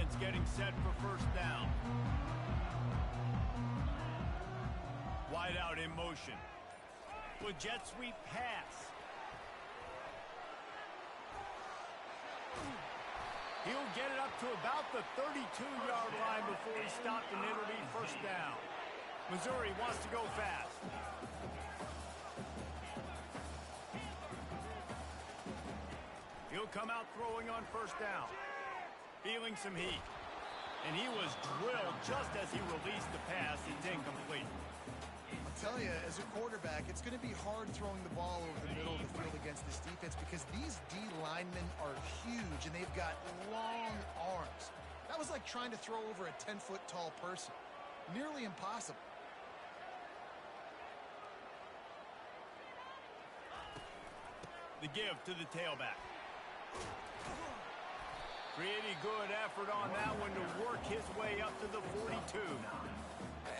offense getting set for first down. Wide out in motion. With jet sweep pass. He'll get it up to about the 32-yard line before he's stopped, and it'll be first down. Missouri wants to go fast. He'll come out throwing on first down. Feeling some heat. And he was drilled just as he released the pass. It's incomplete. I'll tell you, as a quarterback, it's going to be hard throwing the ball over the middle of the field against this defense because these D linemen are huge and they've got long arms. That was like trying to throw over a 10-foot tall person. Nearly impossible. The give to the tailback. Pretty good effort on that one to work his way up to the 42.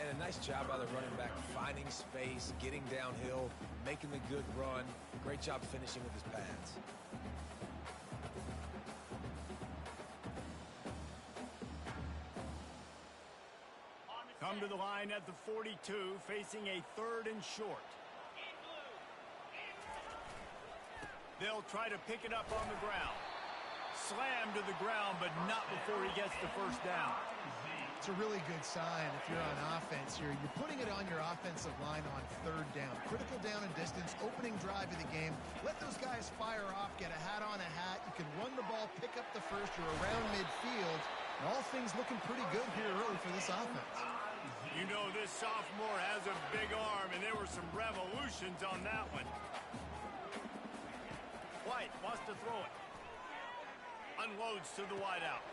And a nice job by the running back, finding space, getting downhill, making the good run. Great job finishing with his pads. Come to the line at the 42, facing a 3rd and short. They'll try to pick it up on the ground. Slammed to the ground, but not before he gets the first down. It's a really good sign if you're on offense. You're putting it on your offensive line on 3rd down. Critical down and distance, opening drive of the game. Let those guys fire off, get a hat on a hat. You can run the ball, pick up the first. You're around midfield. And all things looking pretty good here early for this offense. You know this sophomore has a big arm, and there were some revolutions on that one. White wants to throw it. Unloads to the wideout.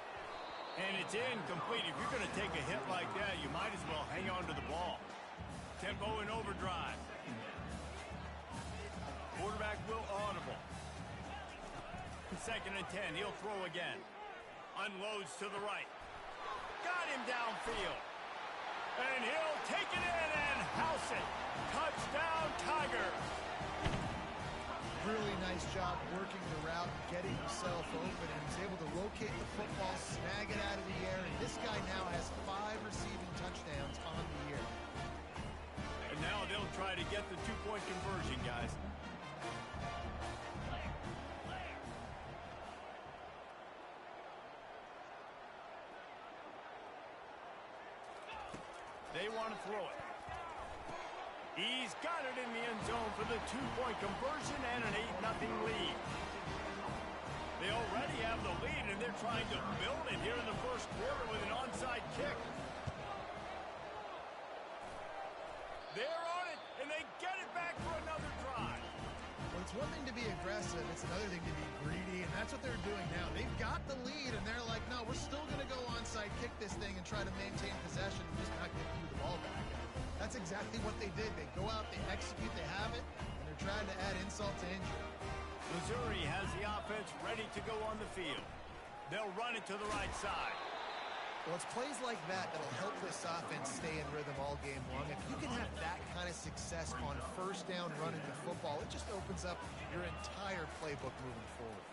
And it's incomplete. If you're going to take a hit like that, you might as well hang on to the ball. Tempo in overdrive. Quarterback will audible. 2nd and 10. He'll throw again. Unloads to the right. Got him downfield. And he'll take it in and house it. Touchdown, Tigers. Really nice job working the route, getting himself open, and he's able to locate the football, snag it out of the air, and this guy now has 5 receiving touchdowns on the year. And now they'll try to get the 2-point conversion, guys. They want to throw it. He's got it in the end zone for the 2-point conversion and an 8-0 lead. They already have the lead, and they're trying to build it here in the first quarter with an onside kick. They're on it, and they get it back for another drive. Well, it's one thing to be aggressive. It's another thing to be greedy, and that's what they're doing now. They've got the lead, and they're like, no, we're still going to go onside kick this thing and try to maintain possession and just not give you the ball back. That's exactly what they did. They go out, they execute, they have it, and they're trying to add insult to injury. Missouri has the offense ready to go on the field. They'll run it to the right side. Well, it's plays like that that'll help this offense stay in rhythm all game long. If you can have that kind of success on first down running the football, it just opens up your entire playbook moving forward.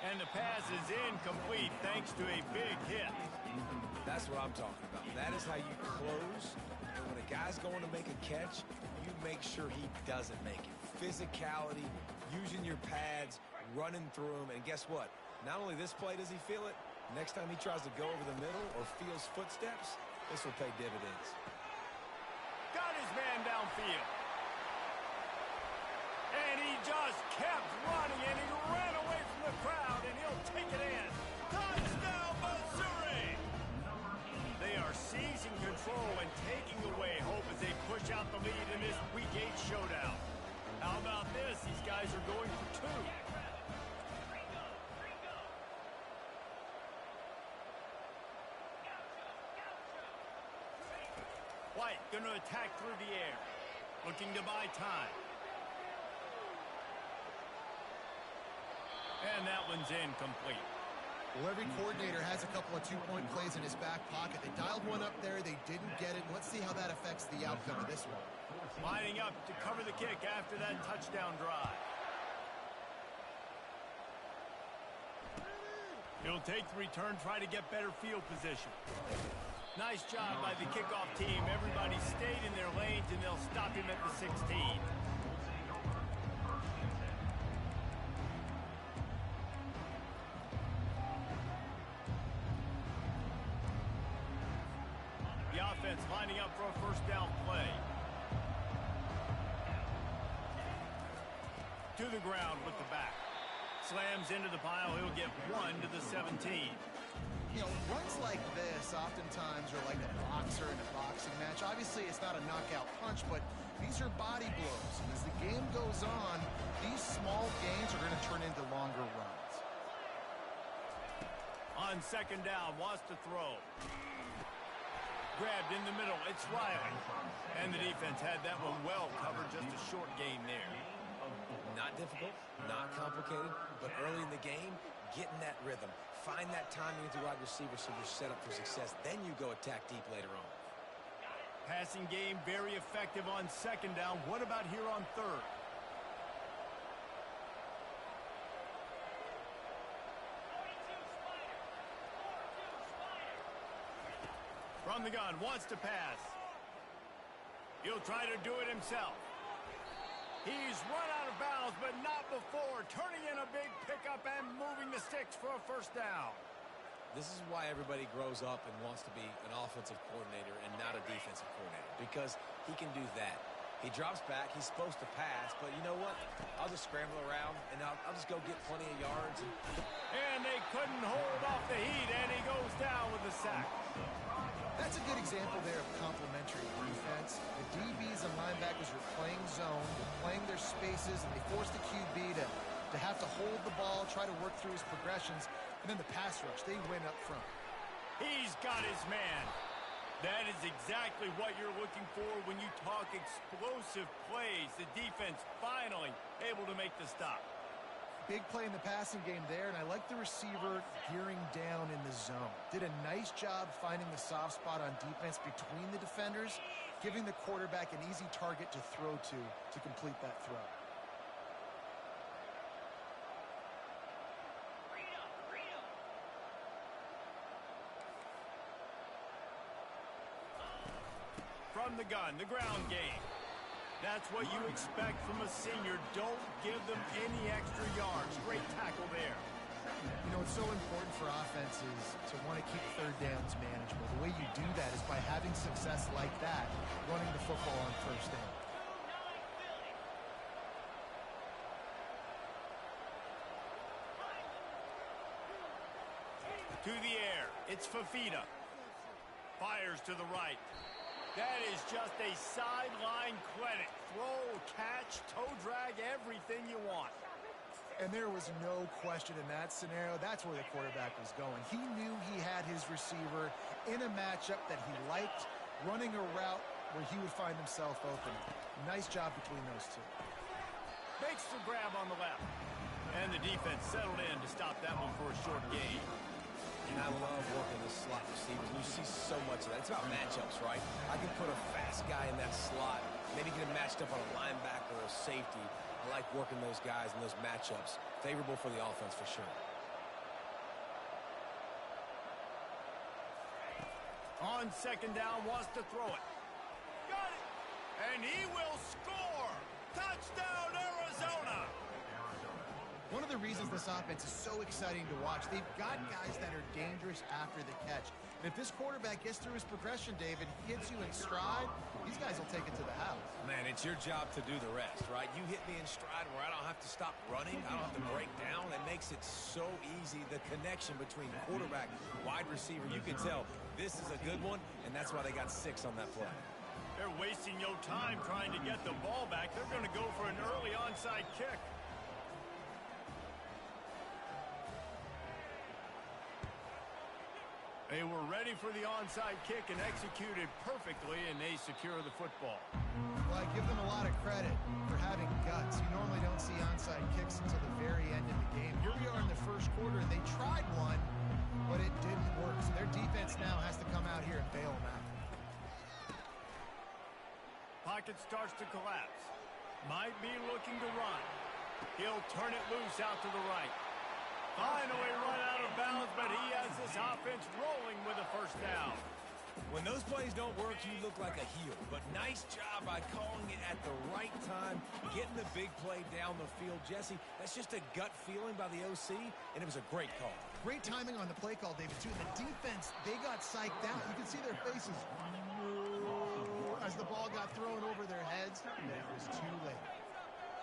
And the pass is incomplete thanks to a big hit. That's what I'm talking about. That is how you close. And when a guy's going to make a catch, you make sure he doesn't make it. Physicality, using your pads, running through them. And guess what? Not only this play does he feel it, next time he tries to go over the middle or feels footsteps, this will pay dividends. Got his man downfield. And he just kept running, and he ran away from the crowd, and he'll take it in. Touchdown, Missouri! They are seizing control and taking away hope as they push out the lead in this Week 8 showdown. How about this? These guys are going for 2. White going to attack through the air, looking to buy time. And that one's incomplete. Well, every coordinator has a couple of 2-point plays in his back pocket. They dialed one up there. They didn't get it. Let's see how that affects the outcome of this one. Lining up to cover the kick after that touchdown drive. He'll take the return, try to get better field position. Nice job by the kickoff team. Everybody stayed in their lanes, and they'll stop him at the 16. The offense lining up for a first down play. To the ground with the back. Slams into the pile. He'll get 1 to the 17. You know, runs like this oftentimes are like a boxer in a boxing match. Obviously, it's not a knockout punch, but these are body blows. And as the game goes on, these small gains are going to turn into longer runs. On second down, wants to throw. Grabbed in the middle. It's Riley. And the defense had that one well covered. Just a short gain there. Not difficult, not complicated, but early in the game, getting that rhythm. Find that timing with your wide receiver so you're set up for success. Then you go attack deep later on. Passing game very effective on second down. What about here on third? From the gun, wants to pass. He'll try to do it himself. He's run out of bounds, but not before. Turning in a big pickup and moving the sticks for a first down. This is why everybody grows up and wants to be an offensive coordinator and not a defensive coordinator, because he can do that. He drops back. He's supposed to pass, but you know what? I'll just scramble around, and I'll just go get plenty of yards. And they couldn't hold off the heat, and he goes down with a sack. That's a good example there of complementary defense. The DBs and linebackers are playing zone, they're playing their spaces, and they force the QB to have to hold the ball, try to work through his progressions, and then the pass rush, they win up front. He's got his man. That is exactly what you're looking for when you talk explosive plays. The defense finally able to make the stop. Big play in the passing game there, and I like the receiver gearing down in the zone. Did a nice job finding the soft spot on defense between the defenders, giving the quarterback an easy target to throw to complete that throw. From the gun, the ground game. That's what you expect from a senior. Don't give them any extra yards. Great tackle there. You know, it's so important for offenses to want to keep third downs manageable. The way you do that is by having success like that, running the football on first down. To the air, it's Fafita. Fires to the right. That is just a sideline credit. Throw, catch, toe drag, everything you want. And there was no question in that scenario. That's where the quarterback was going. He knew he had his receiver in a matchup that he liked, running a route where he would find himself open. Nice job between those two. Makes the grab on the left. And the defense settled in to stop that one for a short gain. And I love working the slot receivers. You see so much of that. It's about matchups, right? I can put a fast guy in that slot, maybe get him matched up on a linebacker or a safety. I like working those guys in those matchups. Favorable for the offense for sure. On second down, wants to throw it. Got it! And he will score! Touchdown, Arizona! One of the reasons this offense is so exciting to watch, they've got guys that are dangerous after the catch. And if this quarterback gets through his progression, David, he hits you in stride, these guys will take it to the house. Man, it's your job to do the rest, right? You hit me in stride where I don't have to stop running. I don't have to break down. It makes it so easy. The connection between quarterback, wide receiver, you can tell this is a good one, and that's why they got 6 on that play. They're wasting no time trying to get the ball back. They're going to go for an early onside kick. They were ready for the onside kick and executed perfectly, and they secure the football. Well, I give them a lot of credit for having guts. You normally don't see onside kicks until the very end of the game. Here we are in the first quarter, and they tried one, but it didn't work. So their defense now has to come out here and bail them out. Pocket starts to collapse. Might be looking to run. He'll turn it loose out to the right. Finally run out of bounds, but he has this offense rolling with a first down. When those plays don't work, you look like a heel. But nice job by calling it at the right time, getting the big play down the field. Jesse, that's just a gut feeling by the OC, and it was a great call. Great timing on the play call, David, too. The defense, they got psyched out. You can see their faces as the ball got thrown over their heads, and it was too late.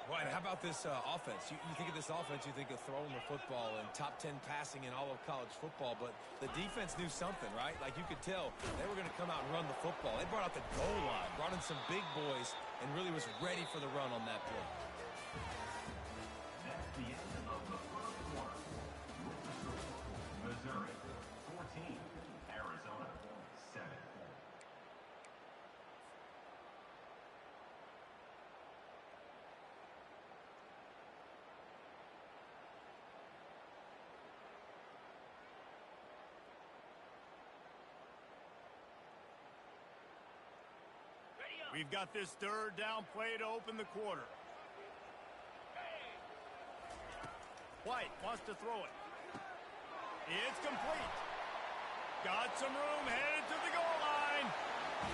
Well, and how about this offense? You think of this offense, you think of throwing the football and top 10 passing in all of college football, but the defense knew something, right? Like you could tell they were going to come out and run the football. They brought out the goal line, brought in some big boys, and really was ready for the run on that play. That's the end of the first quarter. Missouri 14, Arizona 7. We've got this third down play to open the quarter. White wants to throw it. It's complete. Got some room, headed to the goal line.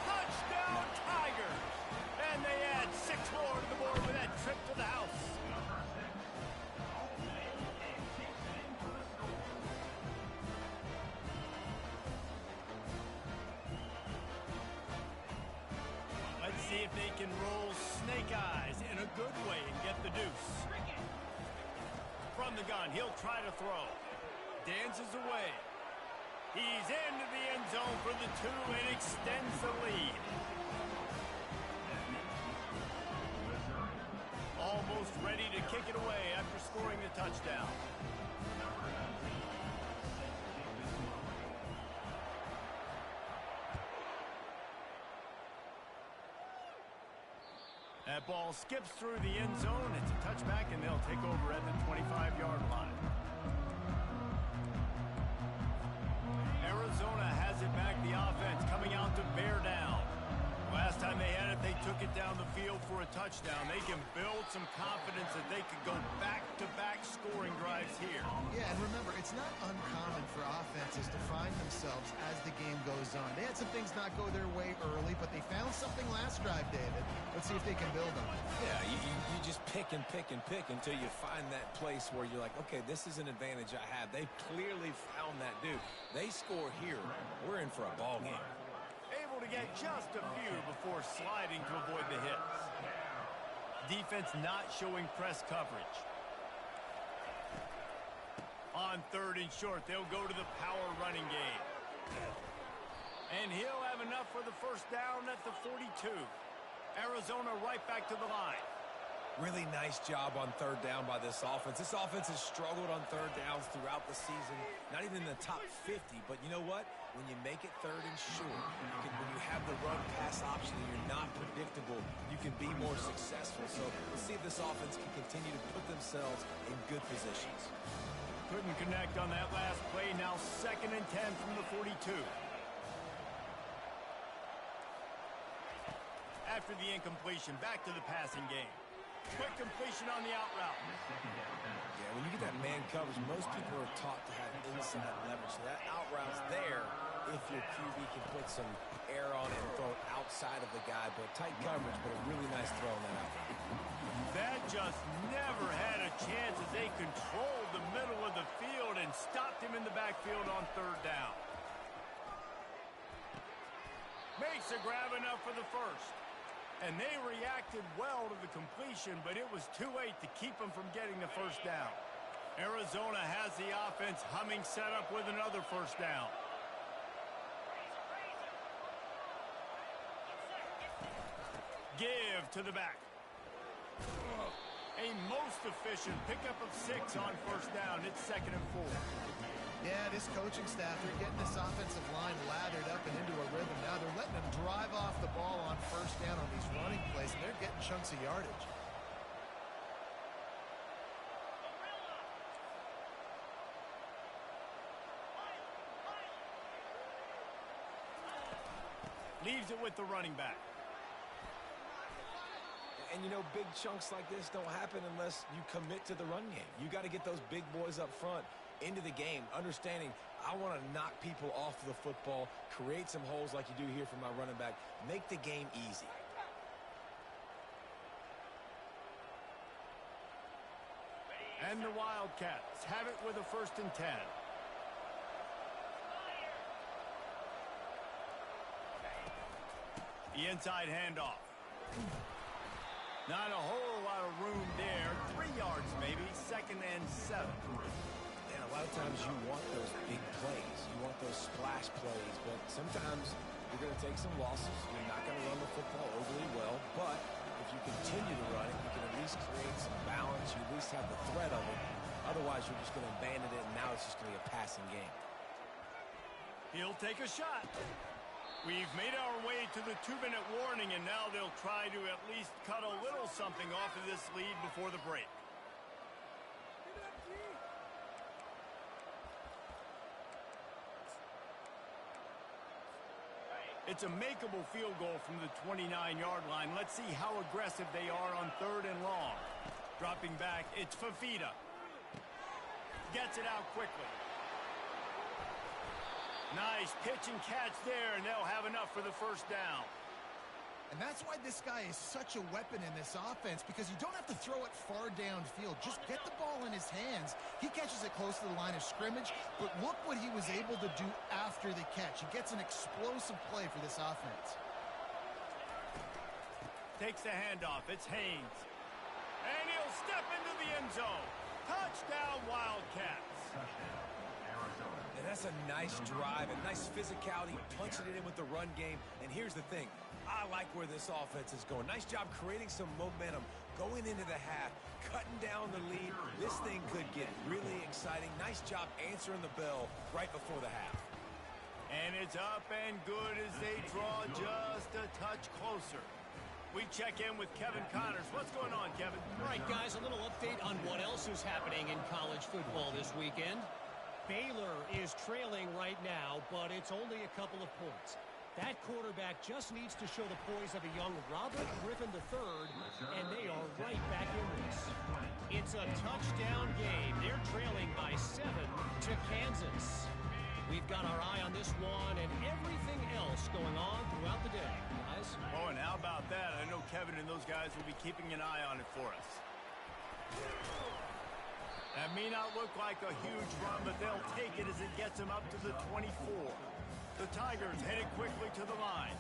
Touchdown, Tigers. And they add 6 more to the board with that trip to the house. Let's see if they can roll snake eyes in a good way and get the deuce. From the gun, he'll try to throw. Dances away. He's into the end zone for the 2 and extends the lead. Almost ready to kick it away after scoring the touchdown. That ball skips through the end zone. It's a touchback, and they'll take over at the 25-yard line. Arizona has it back. The offense coming out to bear down. Last time they had it, they took it down the field for a touchdown. They can build some confidence that they could go back-to-back scoring drives here. Yeah, and remember, it's not uncommon for offenses to find themselves as the game goes on. They had some things not go their way early, but they found something last drive, David. Let's see if they can build on it. Yeah, you just pick and pick and pick until you find that place where you're like, okay, this is an advantage I have. They clearly found that dude. They score here. We're in for a ball game. Able to get just a few before sliding to avoid the hits. Defense not showing press coverage. On 3rd and short, they'll go to the power running game. And he'll have enough for the first down at the 42. Arizona right back to the line. Really nice job on 3rd down by this offense. This offense has struggled on 3rd downs throughout the season. Not even in the top 50, but you know what? When you make it 3rd and short, when you have the run-pass option and you're not predictable, you can be more successful. So let's see if this offense can continue to put themselves in good positions. Couldn't connect on that last play. Now 2nd and 10 from the 42. After the incompletion, back to the passing game. Quick completion on the out route. Yeah, when you get that man coverage, most people are taught to have inside leverage. So that out route's there if your QB can put some air on it and throw it outside of the guy. But tight coverage, but a really nice throw on that out route. That just never had a chance as they controlled the middle of the field and stopped him in the backfield on 3rd down. Makes a grab enough for the first. And they reacted well to the completion, but it was too late to keep them from getting the first down. Arizona has the offense humming, set up with another first down. Give to the back. A most efficient pickup of 6 on first down. It's 2nd and 4. Yeah, this coaching staff, they're getting this offensive line lathered up and into a rhythm now. They're letting them drive off the ball on first down on these running plays, and they're getting chunks of yardage. Leaves it with the running back. And, you know, big chunks like this don't happen unless you commit to the run game. You got to get those big boys up front into the game, understanding I want to knock people off the football, create some holes like you do here for my running back, make the game easy. And the Wildcats have it with a 1st and 10. The inside handoff. Not a whole lot of room there. 3 yards maybe. 2nd and 7. And a lot of times you want those big plays. You want those splash plays. But sometimes you're going to take some losses. You're not going to run the football overly well. But if you continue to run it, you can at least create some balance. You at least have the threat of it. Otherwise, you're just going to abandon it, and now it's just going to be a passing game. He'll take a shot. We've made our way to the 2-minute warning, and now they'll try to at least cut a little something off of this lead before the break. It's a makeable field goal from the 29-yard line. Let's see how aggressive they are on 3rd and long. Dropping back, it's Fafita. Gets it out quickly. Nice pitch and catch there, and they'll have enough for the 1st down. And that's why this guy is such a weapon in this offense, because you don't have to throw it far downfield. Just get the ball in his hands. He catches it close to the line of scrimmage, but look what he was able to do after the catch. He gets an explosive play for this offense. Takes the handoff. It's Haynes. And he'll step into the end zone. Touchdown, Wildcats. Touchdown, Arizona. And that's a nice drive, a nice physicality, punching it in with the run game. And here's the thing. I like where this offense is going. Nice job creating some momentum, going into the half, cutting down the lead. This thing could get really exciting. Nice job answering the bell right before the half. And it's up and good as they draw just a touch closer. We check in with Kevin Connors. What's going on, Kevin? All right, guys, a little update on what else is happening in college football this weekend. Baylor is trailing right now, but it's only a couple of points. That quarterback just needs to show the poise of a young Robert Griffin III, and they are right back in this. It's a touchdown game. They're trailing by 7 to Kansas. We've got our eye on this one and everything else going on throughout the day, guys. Oh, and how about that? I know Kevin and those guys will be keeping an eye on it for us. That may not look like a huge run, but they'll take it as it gets them up to the 24. The Tigers headed quickly to the line.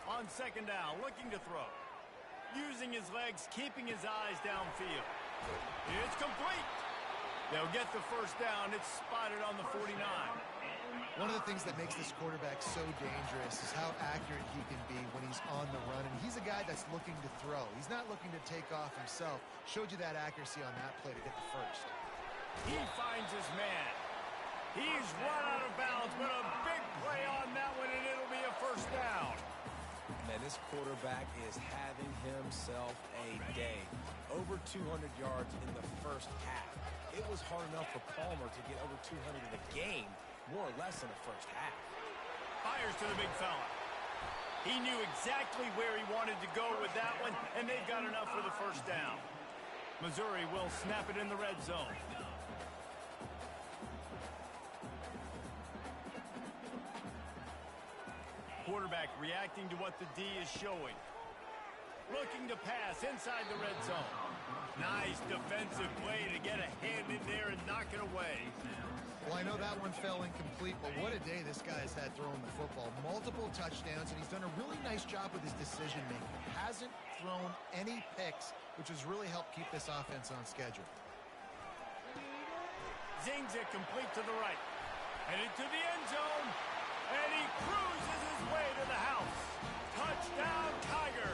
On 2nd down, looking to throw. Using his legs, keeping his eyes downfield. It's complete. They'll get the 1st down. It's spotted on the 49. One of the things that makes this quarterback so dangerous is how accurate he can be when he's on the run. And he's a guy that's looking to throw. He's not looking to take off himself. Showed you that accuracy on that play to get the 1st. He finds his man. He's run out of bounds, but a big play on that one, and it'll be a 1st down. Man, this quarterback is having himself a day. Over 200 yards in the 1st half. It was hard enough for Palmer to get over 200 in a game, more or less in the 1st half. Fires to the big fella. He knew exactly where he wanted to go with that one, and they've got enough for the 1st down. Missouri will snap it in the red zone. Quarterback reacting to what the D is showing. Looking to pass inside the red zone. Nice defensive play to get a hand in there and knock it away. Well, I know that one fell incomplete, but what a day this guy's had throwing the football. Multiple touchdowns, and he's done a really nice job with his decision-making. Hasn't thrown any picks, which has really helped keep this offense on schedule. Zings it complete to the right. Headed to the end zone. And he cruises his way to the house. Touchdown, Tiger.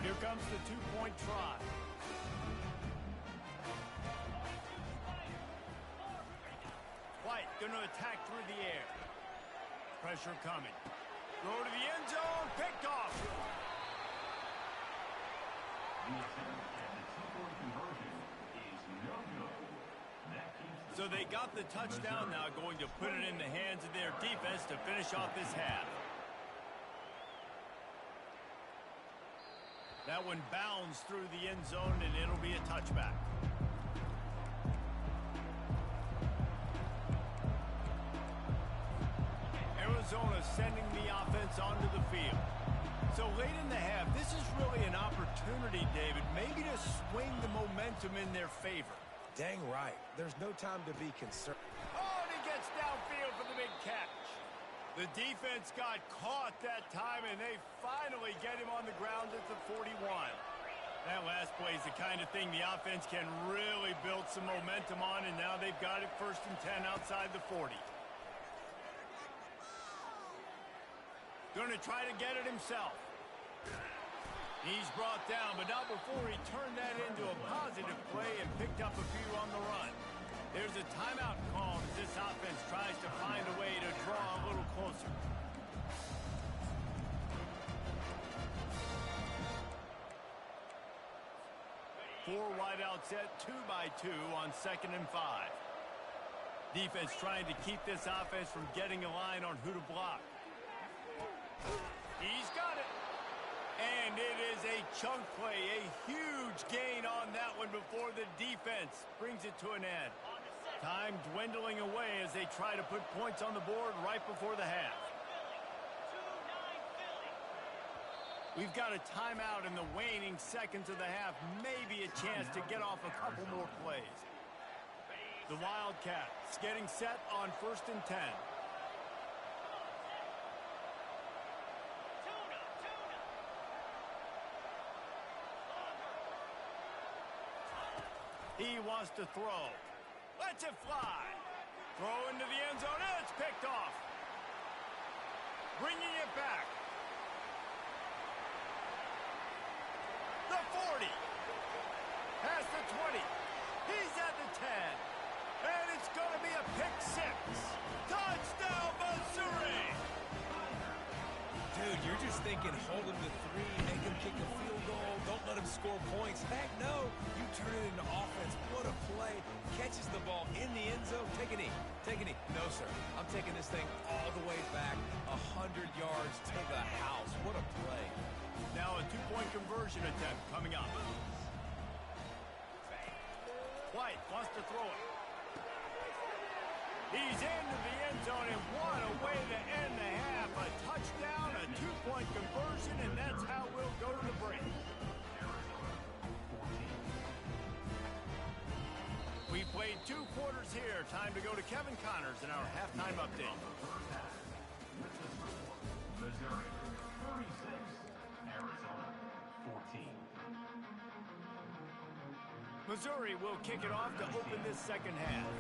Here comes the 2-point try. White going to attack through the air. Pressure coming. Throw to the end zone. Picked off. So they got the touchdown now, going to put it in the hands of their defense to finish off this half. That one bounds through the end zone, and it'll be a touchback. Arizona sending the offense onto the field. So late in the half, this is really an opportunity, David, maybe to swing the momentum in their favor. Dang right. There's no time to be concerned. Oh, and he gets downfield for the big catch. The defense got caught that time, and they finally get him on the ground at the 41. That last play is the kind of thing the offense can really build some momentum on, and now they've got it 1st and 10 outside the 40. Going to try to get it himself. He's brought down, but not before he turned that into a positive play and picked up a few on the run. There's a timeout call as this offense tries to find a way to draw a little closer. Four wide out set, 2-by-2 on 2nd and 5. Defense trying to keep this offense from getting a line on who to block. He's got it. And it is a chunk play, a huge gain on that one before the defense brings it to an end. Time dwindling away as they try to put points on the board right before the half. We've got a timeout in the waning seconds of the half, maybe a chance to get off a couple more plays. The Wildcats getting set on 1st and 10. He wants to throw. Lets it fly. Throw into the end zone. And it's picked off. Bringing it back. The 40. Past the 20. He's at the 10. And it's going to be a pick 6. Touchdown, Missouri. Dude, you're just thinking hold him to 3, make him kick a field goal, don't let him score points. Heck no, you turn it into offense. What a play. Catches the ball in the end zone. Take a knee. Take a knee. No, sir. I'm taking this thing all the way back 100 yards to the house. What a play. Now a 2-point conversion attempt coming up. White wants to throw it. He's into the end zone, and what a way to end the half. A touchdown, a 2-point conversion, and that's how we'll go to the break. We played 2 quarters here. Time to go to Kevin Connors in our halftime update. Missouri 36, Arizona 14. Missouri will kick it off to open this second half.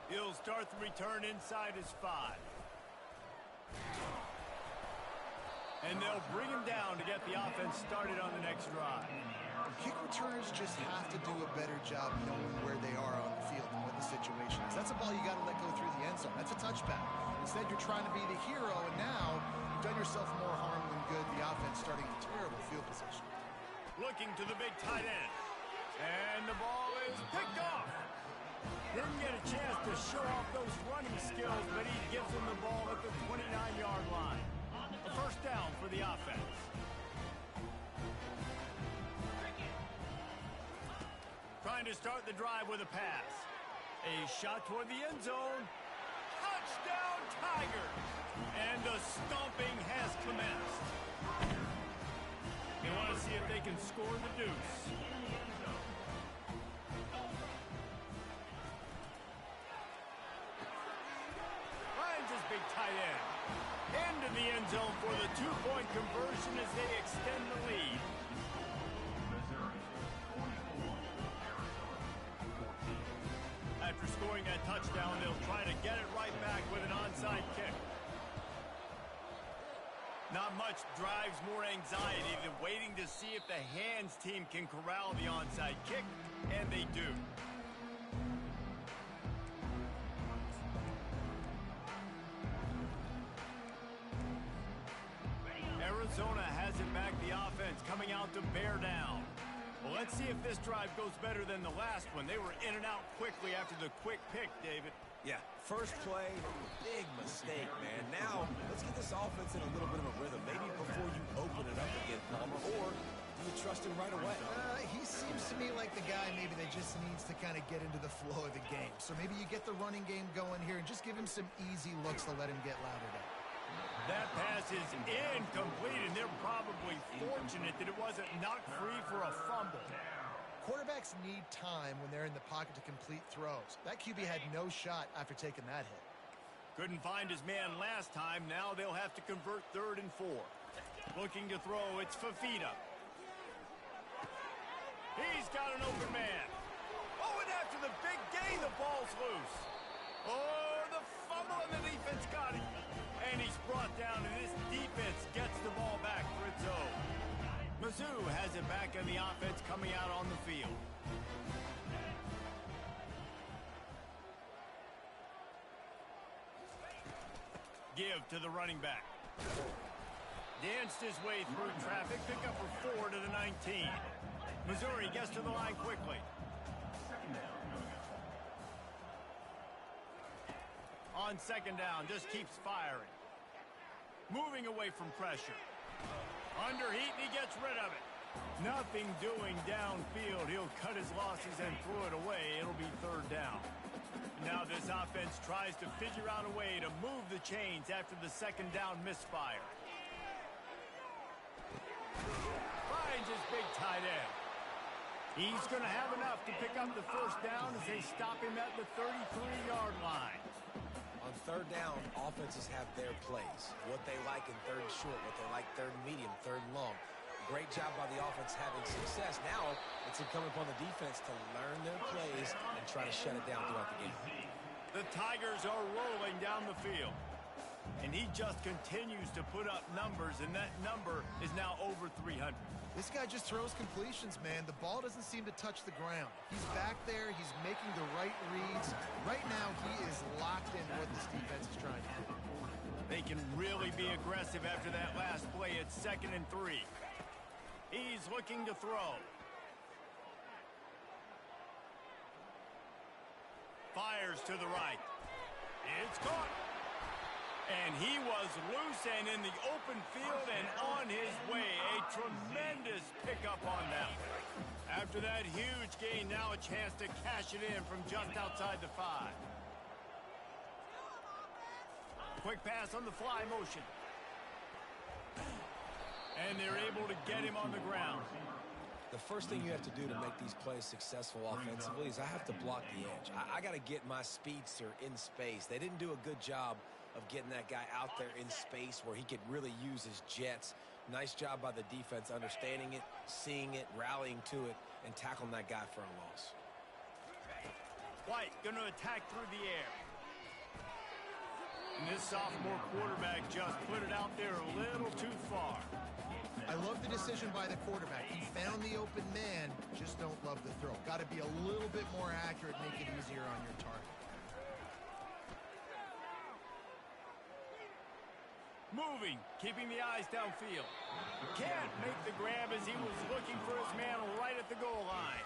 He'll start the return inside his 5. And they'll bring him down to get the offense started on the next drive. Kick returners just have to do a better job knowing where they are on the field and what the situation is. That's a ball you got to let go through the end zone. That's a touchback. Instead, you're trying to be the hero, and now you've done yourself more harm than good. The offense starting in terrible field position. Looking to the big tight end. And the ball is picked off. Didn't get a chance to show off those running skills, but he gives him the ball at the 29-yard line. A first down for the offense. Trying to start the drive with a pass. A shot toward the end zone. Touchdown, Tigers! And the stomping has commenced. They want to see if they can score the deuce. Finds his big tight end. Into the end zone for the 2-point conversion as they extend the lead. Missouri 44, Arizona 14. After scoring that touchdown, they'll try to get it right back with an onside kick. Not much drives more anxiety than waiting to see if the hands team can corral the onside kick, and they do. Arizona has it back, the offense coming out to bear down. Well, let's see if this drive goes better than the last one. They were in and out quickly after the quick pick, David. Yeah, first play, big mistake, man. Now, let's get this offense in a little bit of a rhythm. Maybe before you open it up again, Palmer, or do you trust him right away? He seems to me like the guy maybe that just needs to kind of get into the flow of the game. So maybe you get the running game going here and just give him some easy looks to let him get louder down. That pass is incomplete, and they're probably fortunate that it wasn't knocked free for a fumble. Quarterbacks need time when they're in the pocket to complete throws. That QB had no shot after taking that hit. Couldn't find his man last time. Now they'll have to convert 3rd and 4. Looking to throw, it's Fafita. He's got an open man. Oh, and after the big gain, the ball's loose. Oh, the fumble, and the defense got it. And he's brought down, and this defense gets the ball back for its own. Mizzou has it back, and the offense coming out on the field. Give to the running back. Danced his way through traffic, pick up for 4 to the 19. Missouri gets to the line quickly. On 2nd down, just keeps firing. Moving away from pressure. Under heat, and he gets rid of it. Nothing doing downfield. He'll cut his losses and throw it away. It'll be 3rd down. Now this offense tries to figure out a way to move the chains after the 2nd down misfire. Finds his big tight end. He's going to have enough to pick up the 1st down as they stop him at the 33-yard line. On 3rd down, offenses have their plays. What they like in 3rd and short, what they like 3rd and medium, 3rd and long. Great job by the offense having success. Now, it's incumbent upon the defense to learn their plays and try to shut it down throughout the game. The Tigers are rolling down the field. And he just continues to put up numbers, and that number is now over 300. This guy just throws completions, man. The ball doesn't seem to touch the ground. He's back there. He's making the right reads. Right now, he is locked into what this defense is trying to do. They can really be aggressive after that last play. It's 2nd and 3. He's looking to throw. Fires to the right. It's caught. And he was loose and in the open field and on his way. A tremendous pickup on them. After that huge gain, now a chance to cash it in from just outside the 5. Quick pass on the fly motion. And they're able to get him on the ground. The first thing you have to do to make these plays successful offensively is I have to block the edge. I got to get my speedster in space. They didn't do a good job of getting that guy out there in space where he could really use his jets. Nice job by the defense understanding it, seeing it, rallying to it, and tackling that guy for a loss. White going to attack through the air. And this sophomore quarterback just put it out there a little too far. I love the decision by the quarterback. He found the open man, just don't love the throw. Got to be a little bit more accurate, make it easier on your target. Moving, keeping the eyes downfield. Can't make the grab as he was looking for his man right at the goal line.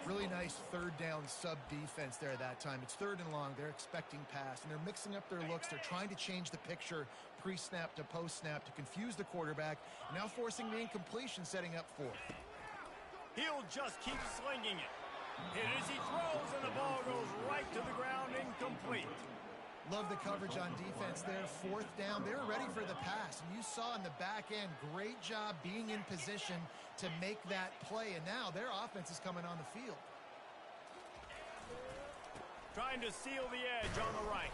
Really nice 3rd down sub defense there that time. It's 3rd and long. They're expecting pass, and they're mixing up their looks. They're trying to change the picture pre-snap to post-snap to confuse the quarterback. Now forcing the incompletion, setting up 4th. He'll just keep slinging it. Hit as he throws, and the ball goes right to the ground, incomplete. Love the coverage on defense there. 4th down. They were ready for the pass. And you saw in the back end, great job being in position to make that play. And now their offense is coming on the field. Trying to seal the edge on the right.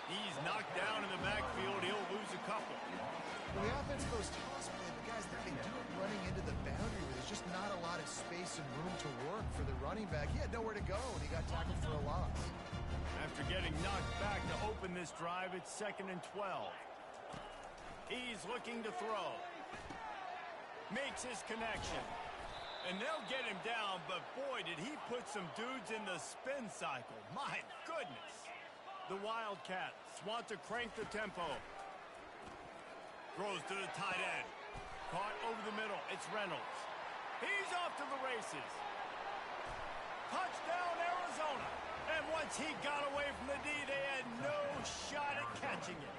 He's knocked down in the backfield. He'll lose a couple. Well, the offense goes toss play, but guys, they do it running into the boundary where there's just not a lot of space and room to work for the running back. He had nowhere to go, and he got tackled for a loss. After getting knocked back to open this drive, it's 2nd and 12. He's looking to throw. Makes his connection. And they'll get him down, but boy, did he put some dudes in the spin cycle. My goodness. The Wildcats want to crank the tempo. Throws to the tight end. Caught over the middle. It's Reynolds. He's off to the races. Touchdown, Arizona. And once he got away from the D, they had no shot at catching it.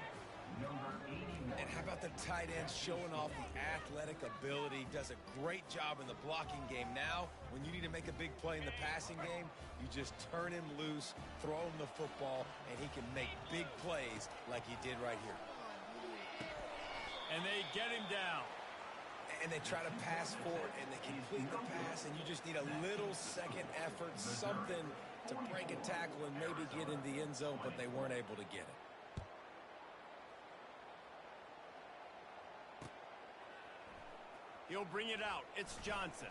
And how about the tight end showing off the athletic ability? Does a great job in the blocking game. Now, when you need to make a big play in the passing game, you just turn him loose, throw him the football, and he can make big plays like he did right here. And they get him down. And they try to pass forward, and they complete the pass, and you just need a little second effort, something to break a tackle and maybe get in the end zone, but they weren't able to get it. He'll bring it out. It's Johnson.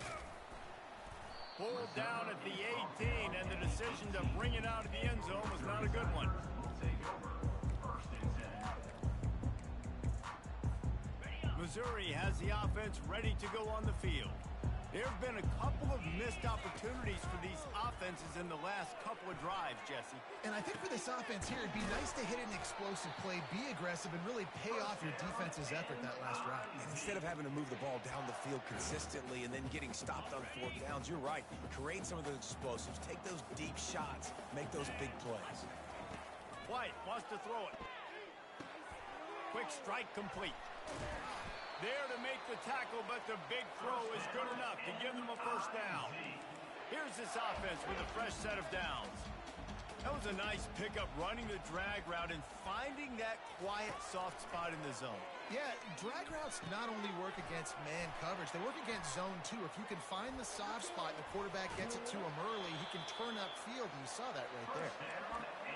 Pulled down at the 18, and the decision to bring it out of the end zone was not a good one. Missouri has the offense ready to go on the field. There have been a couple of missed opportunities for these offenses in the last couple of drives, Jesse. And I think for this offense here, it'd be nice to hit an explosive play, be aggressive, and really pay off your defense's effort that last drive. And instead of having to move the ball down the field consistently and then getting stopped on fourth downs, you're right. Create some of those explosives. Take those deep shots. Make those big plays. White wants to throw it. Quick strike complete. There to make the tackle, but the big throw is good enough to give them a first down. Here's this offense with a fresh set of downs. That was a nice pickup, running the drag route and finding that quiet, soft spot in the zone. Yeah, drag routes not only work against man coverage, they work against zone too. If you can find the soft spot and the quarterback gets it to him early, he can turn upfield, and you saw that right there.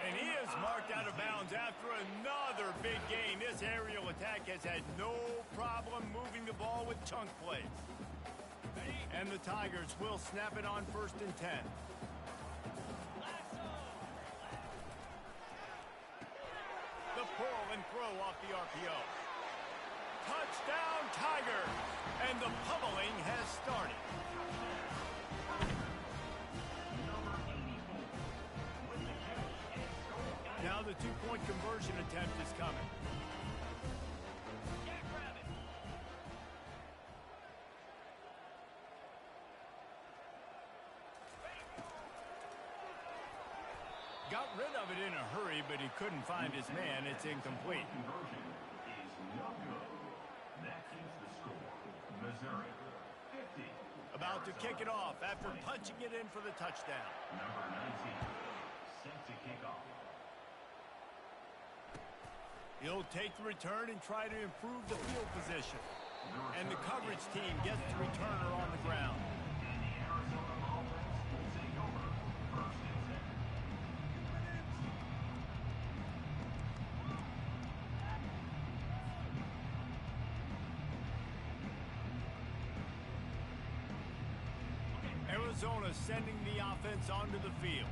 And he is marked out of bounds after another big gain. This aerial attack has had no problem moving the ball with chunk plays. And the Tigers will snap it on 1st and 10. The pull and throw off the RPO. Touchdown, Tiger! And the pummeling has started. Now the two-point conversion attempt is coming. Got rid of it in a hurry, but he couldn't find his man. It's incomplete. Conversion is no good. That keeps the score. Missouri, 50. About to kick it off after punching it in for the touchdown. Number 19, set to kick off. He'll take the return and try to improve the field position. And the coverage team gets the returner on the ground. And the Arizona offense will take over 1st and 10. Arizona sending the offense onto the field.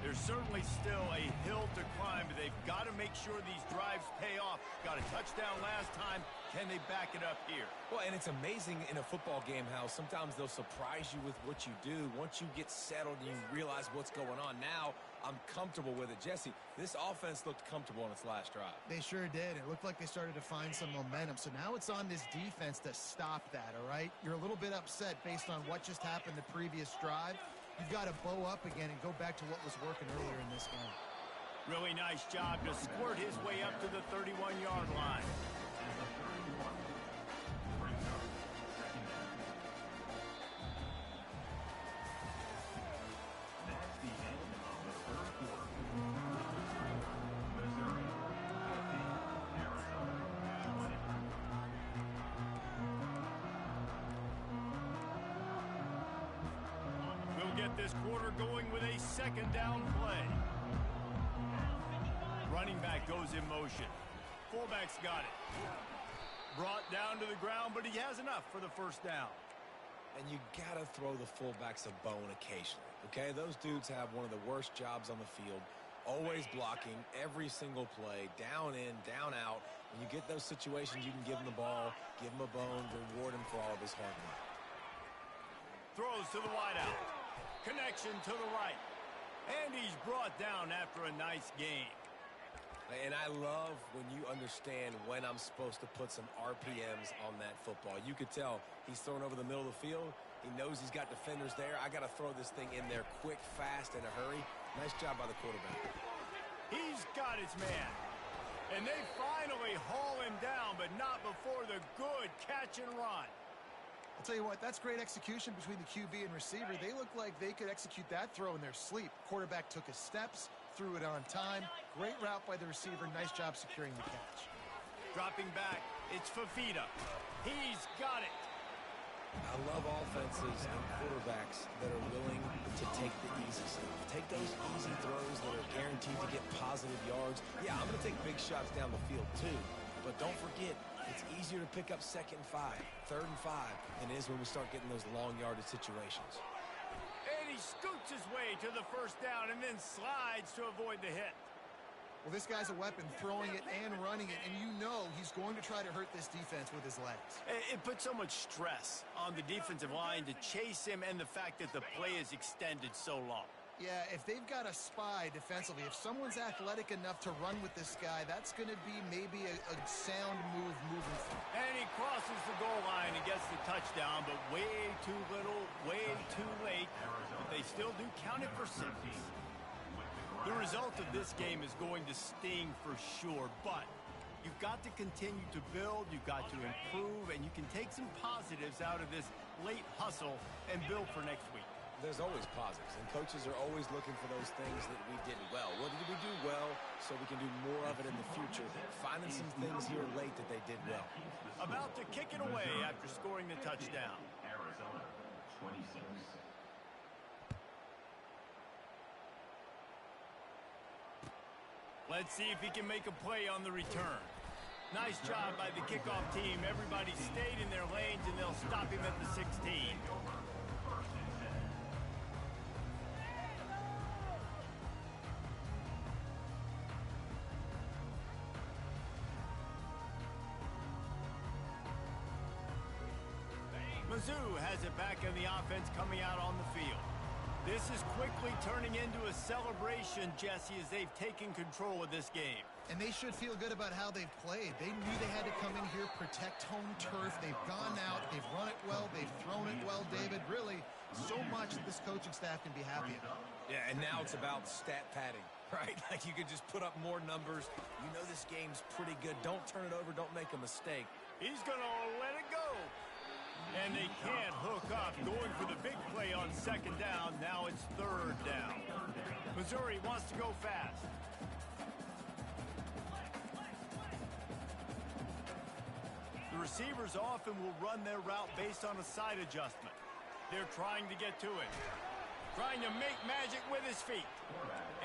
There's certainly still a hill to climb, but they've got to make sure these drives pay off. Got a touchdown last time. Can they back it up here? Well, and it's amazing in a football game how sometimes they'll surprise you with what you do. Once you get settled and you realize what's going on, now I'm comfortable with it. Jesse, this offense looked comfortable on its last drive. They sure did. It looked like they started to find some momentum. So now it's on this defense to stop that, all right? You're a little bit upset based on what just happened the previous drive. You've got to bow up again and go back to what was working earlier in this game. Really nice job to squirt his way up to the 31-yard line. Get this quarter going with a second down play. Running back goes in motion. Fullback's got it. Brought down to the ground, but he has enough for the first down. And you got to throw the fullbacks a bone occasionally, okay? Those dudes have one of the worst jobs on the field, always blocking every single play, down in, down out. When you get those situations, you can give him the ball, give him a bone, reward him for all of his hard work. Throws to the wideout. Connection to the right. And he's brought down after a nice gain. And I love when you understand when I'm supposed to put some RPMs on that football. You could tell he's throwing over the middle of the field. He knows he's got defenders there. I got to throw this thing in there quick, fast, in a hurry. Nice job by the quarterback. He's got his man. And they finally haul him down, but not before the good catch and run. I'll tell you what, that's great execution between the QB and receiver. They look like they could execute that throw in their sleep. Quarterback took his steps, threw it on time. Great route by the receiver. Nice job securing the catch. Dropping back, it's Fafita. He's got it. I love offenses and quarterbacks that are willing to take the easy stuff. Take those easy throws that are guaranteed to get positive yards. Yeah, I'm going to take big shots down the field too. But don't forget, it's easier to pick up 2nd and 5, 3rd and 5 than it is when we start getting those long yardage situations. And he scoots his way to the first down and then slides to avoid the hit. Well, this guy's a weapon, throwing it and running it, and you know he's going to try to hurt this defense with his legs. It puts so much stress on the defensive line to chase him and the fact that the play is extended so long. Yeah, if they've got a spy defensively, if someone's athletic enough to run with this guy, that's going to be maybe a sound move moving forward. And he crosses the goal line and gets the touchdown, but way too little, way too late. But they still do count it for 6. The result of this game is going to sting for sure, but you've got to continue to build, you've got to improve, and you can take some positives out of this late hustle and build for next week. There's always positives, and coaches are always looking for those things that we did well. What did we do well so we can do more of it in the future? Finding some things here late that they did well. About to kick it away after scoring the touchdown. Arizona, 26. Let's see if he can make a play on the return. Nice job by the kickoff team. Everybody stayed in their lanes, and they'll stop him at the 16. Mizzou has it back in the offense coming out on the field. This is quickly turning into a celebration, Jesse, as they've taken control of this game. And they should feel good about how they've played. They knew they had to come in here, protect home turf. They've gone out, they've run it well, they've thrown it well, David. Really, so much that this coaching staff can be happy about. Yeah, and now it's about stat padding, right? Like you could just put up more numbers. You know this game's pretty good. Don't turn it over. Don't make a mistake. He's going to let it go. And they can't hook up, going for the big play on 2nd down. Now it's 3rd down. Missouri wants to go fast. The receivers often will run their route based on a side adjustment. They're trying to get to it. Trying to make magic with his feet.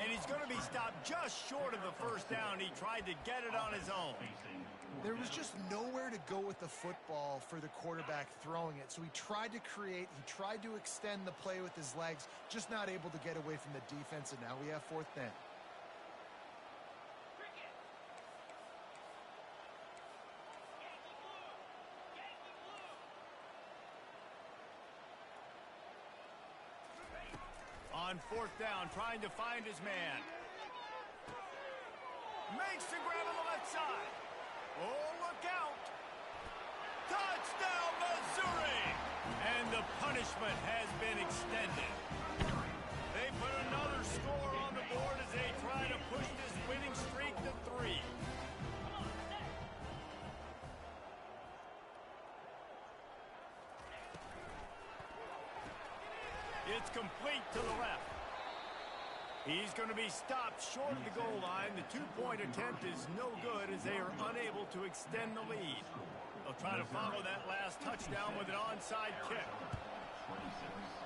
And he's going to be stopped just short of the 1st down. He tried to get it on his own. There was just nowhere to go with the football for the quarterback throwing it. So he tried to create, he tried to extend the play with his legs, just not able to get away from the defense, and now we have 4th down. On 4th down, trying to find his man. Makes the grab on the left side. Oh, look out. Touchdown, Missouri! And the punishment has been extended. They put another score on the board as they try to push this winning streak to 3. It's complete to the left. He's going to be stopped short of the goal line. The 2-point attempt is no good as they are unable to extend the lead. They'll try to follow that last touchdown with an onside kick.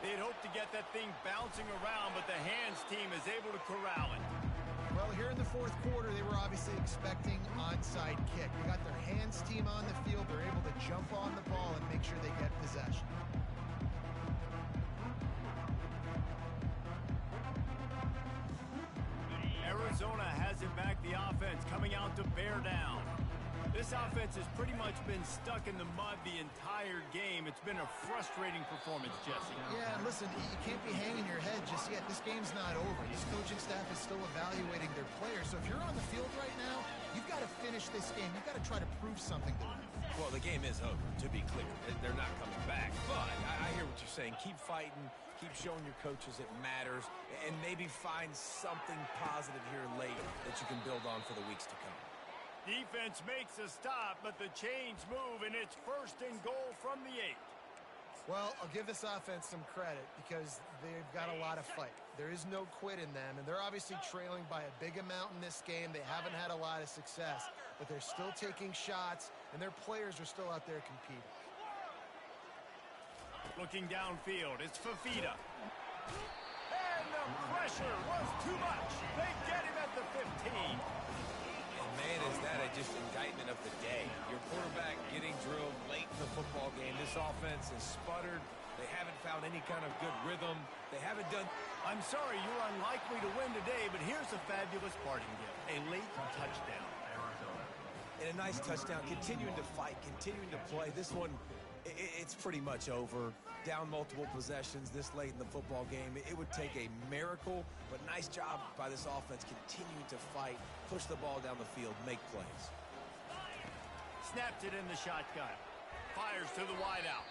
They'd hoped to get that thing bouncing around, but the hands team is able to corral it. Well, here in the 4th quarter, they were obviously expecting onside kick. They got their hands team on the field. They're able to jump on the ball and make sure they get possession. Arizona has it back, the offense coming out to bear down. This offense has pretty much been stuck in the mud the entire game. It's been a frustrating performance, Jesse. Yeah, and listen, you can't be hanging your head just yet. This game's not over. This coaching staff is still evaluating their players. So if you're on the field right now, you've got to finish this game. You've got to try to prove something to them. Well, the game is over, to be clear. They're not coming back. But I hear what you're saying. Keep fighting. Keep showing your coaches it matters. And maybe find something positive here late that you can build on for the weeks to come. Defense makes a stop, but the chains move, and it's 1st and goal from the 8. Well, I'll give this offense some credit because they've got a lot of fight. There is no quit in them, and they're obviously trailing by a big amount in this game. They haven't had a lot of success, but they're still taking shots, and their players are still out there competing. Looking downfield, it's Fafita. And the pressure was too much. They get him at the 15. Man, is that just indictment of the day. Your quarterback getting drilled late in the football game. This offense has sputtered. They haven't found any kind of good rhythm. They haven't done... I'm sorry, you're unlikely to win today, but here's a fabulous parting gift. A late touchdown. And a nice touchdown. Continuing to fight, continuing to play. This one, it's pretty much over. Down multiple possessions this late in the football game. It would take a miracle, but nice job by this offense continuing to fight, push the ball down the field, make plays. Snaps it in the shotgun. Fires to the wideout.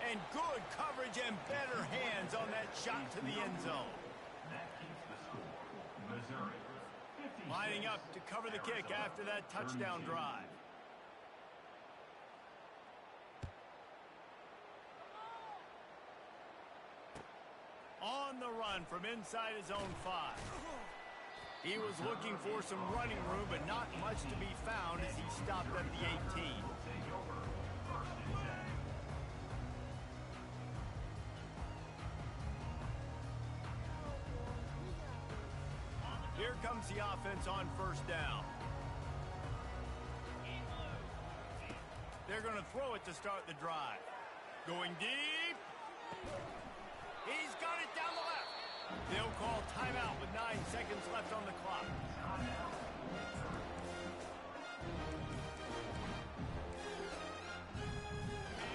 And good coverage and better hands on that shot to the end zone. That keeps the score. Missouri. Lining up to cover the kick after that touchdown drive. On the run from inside his own 5. He was looking for some running room, but not much to be found as he stopped at the 18. Here comes the offense on 1st down. They're going to throw it to start the drive. Going deep. He's got it down the left. They'll call timeout with 9 seconds left on the clock.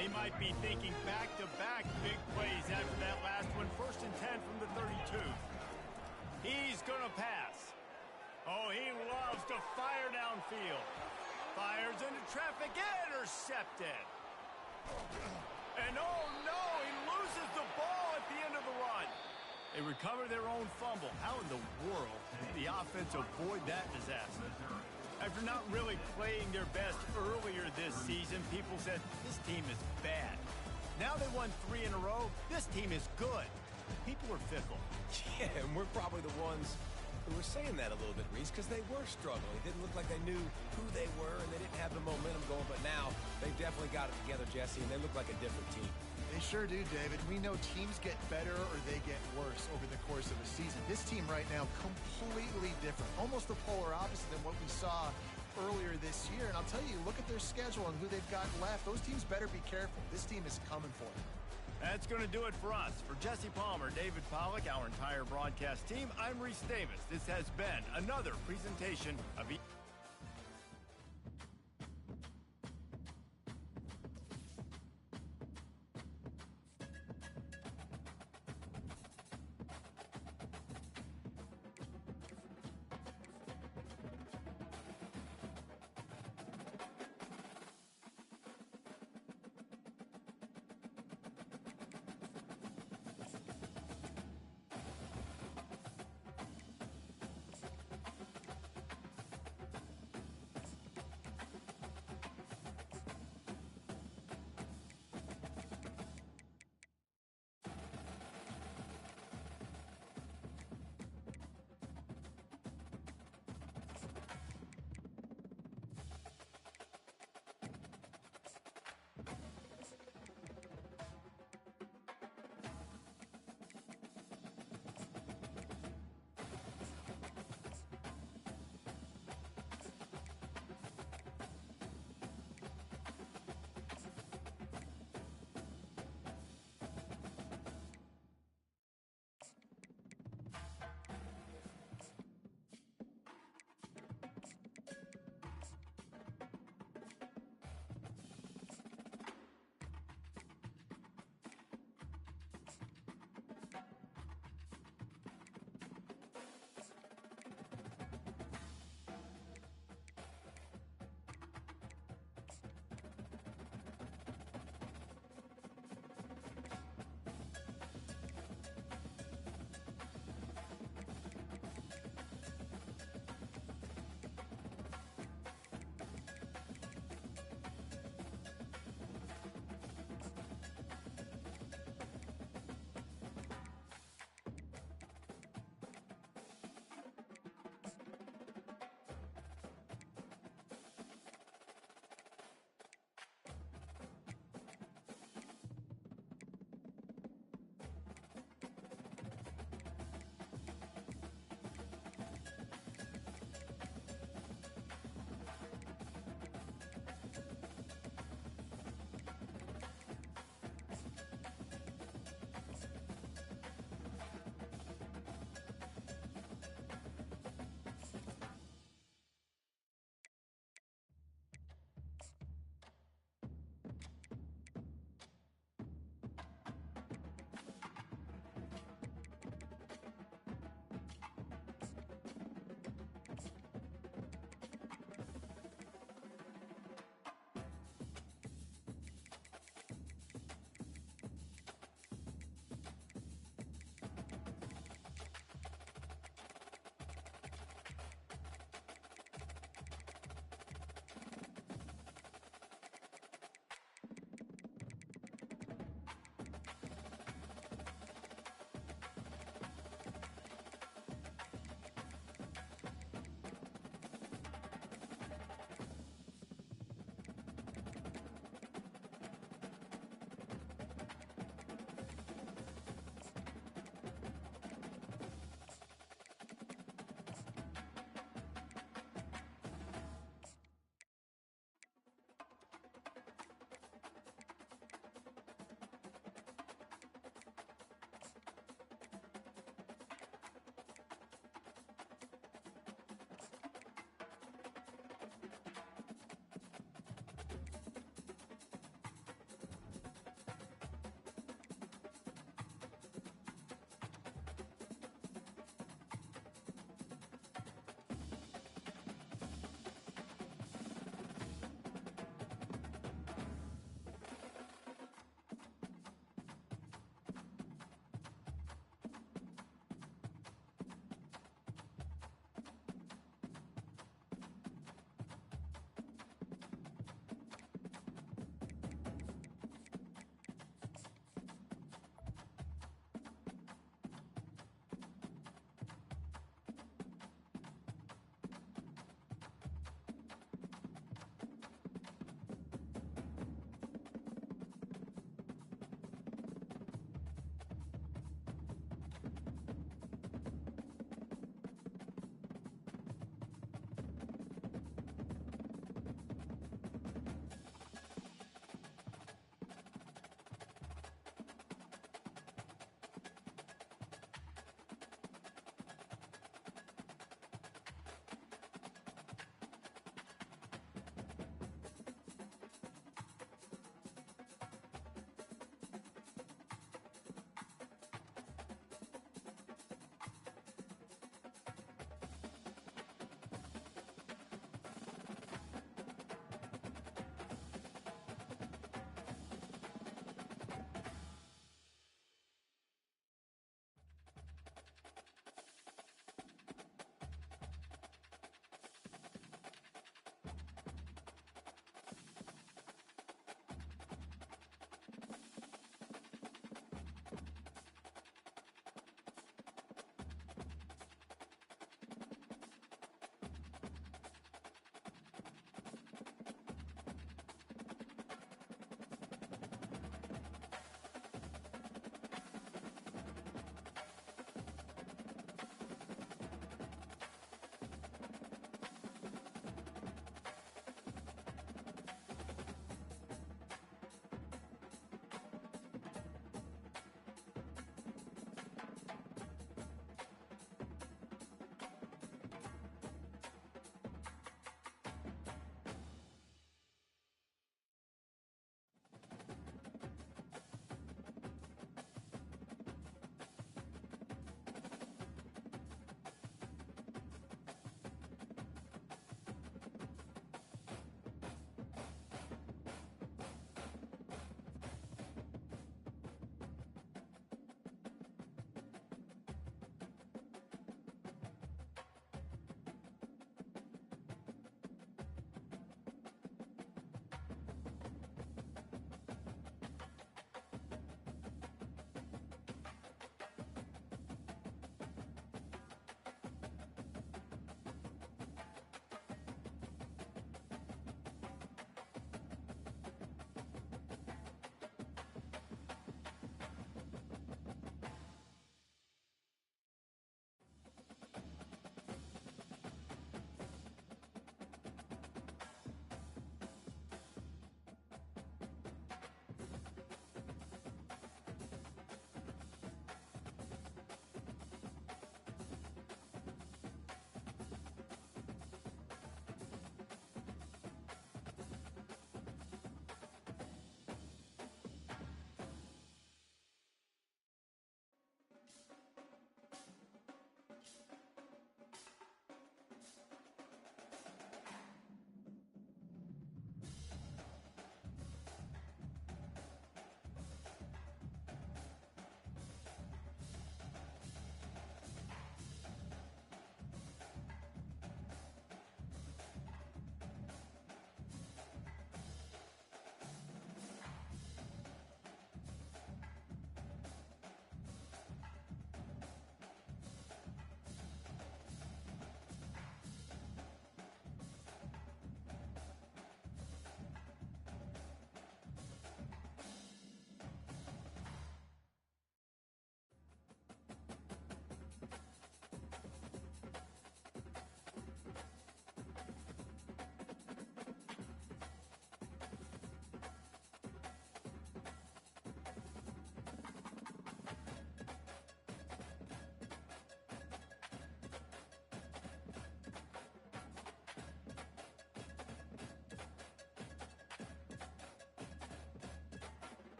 They might be thinking back-to-back big plays after that last one. 1st and 10 from the 32. He's going to pass. Oh, he loves to fire downfield. Fires into traffic, intercepted. And oh no, he loses the ball at the end of the run. They recover their own fumble. How in the world did the offense avoid that disaster? After not really playing their best earlier this season, people said, this team is bad. Now they won 3 in a row. This team is good. People are fickle. Yeah, and we're probably the ones who were saying that a little bit, Reese, because they were struggling. It didn't look like they knew who they were, and they didn't have the momentum going. But now they've definitely got it together, Jesse, and they look like a different team. They sure do, David. We know teams get better or they get worse over the course of a season. This team right now, completely different. Almost the polar opposite than what we saw earlier this year. And I'll tell you, look at their schedule and who they've got left. Those teams better be careful. This team is coming for them. That's going to do it for us. For Jesse Palmer, David Pollack, our entire broadcast team, I'm Reese Davis. This has been another presentation of